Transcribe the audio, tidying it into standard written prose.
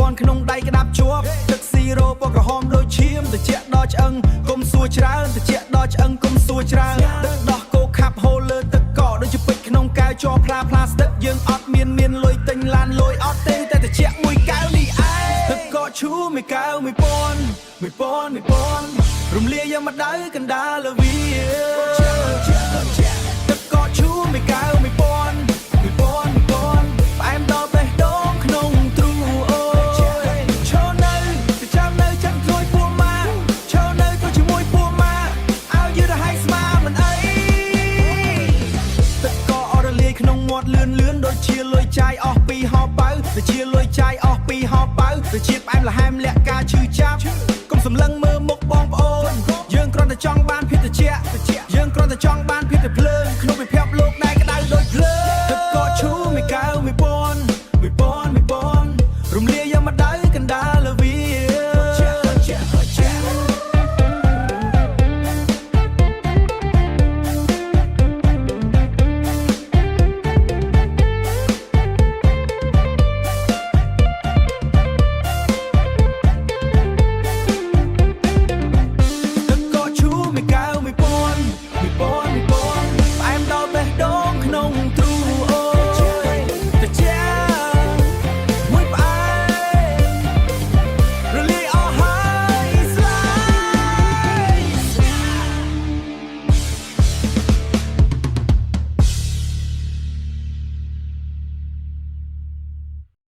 នក្នុងដៃក្តាប់ជាប់ទឹកស៊ីរ៉ូពណ៌ក្រហមដូចឈាមត្រជាក់ដល់ឆ្អឹងគុំសួរច្រើនត្រជាក់ដល់ឆ្អឹងគុំសួរច្រើនទឹកដោះគោខាប់ហូរលើទឹកកកដូចជាពេជ្រក្នុងកែវជាប់ផ្លាស្ទិកយើងអត់មានលុយទិញឡានលុយអត់ទេតែត្រជាក់មួយកែវនេះឯងទឹកកកឈូមួយកែវ1000រំលាយយ៉ាងមកដៅកណ្ដាលលវីទឹកកកឈូមួយកែវ1000ផ្អែមដល់បេះដូងក្នុងទ្រូអូយឈរនៅទៅចាំនៅចាំជួយពូម៉ាឈរនៅទៅជាមួយពូម៉ាឲ្យយឺរហើយស្មាមិនអីទឹកកកអរលាយក្នុងមាត់លឿនដូចជាលុយចាយអស់ពីហោប៉ៅដូចជាលុយចាយអស់ពីហោប៉ៅដូចជាផ្អែមល្ហែមលាក់ការឈឺចាប់កុំសម្លឹងមើលមុខបងប្អូនយើងគ្រាន់តែចង់បានភាពត្រជាក់យើងគ្រាន់តែចង់បានភាពតែភ្លើងក្នុងវិភពលោកដែលក្តៅដូចភ្លើងទឹកកកឈូមួយកែវ1000រំលាយយ៉ាងមកដៅកណ្ដាលលវី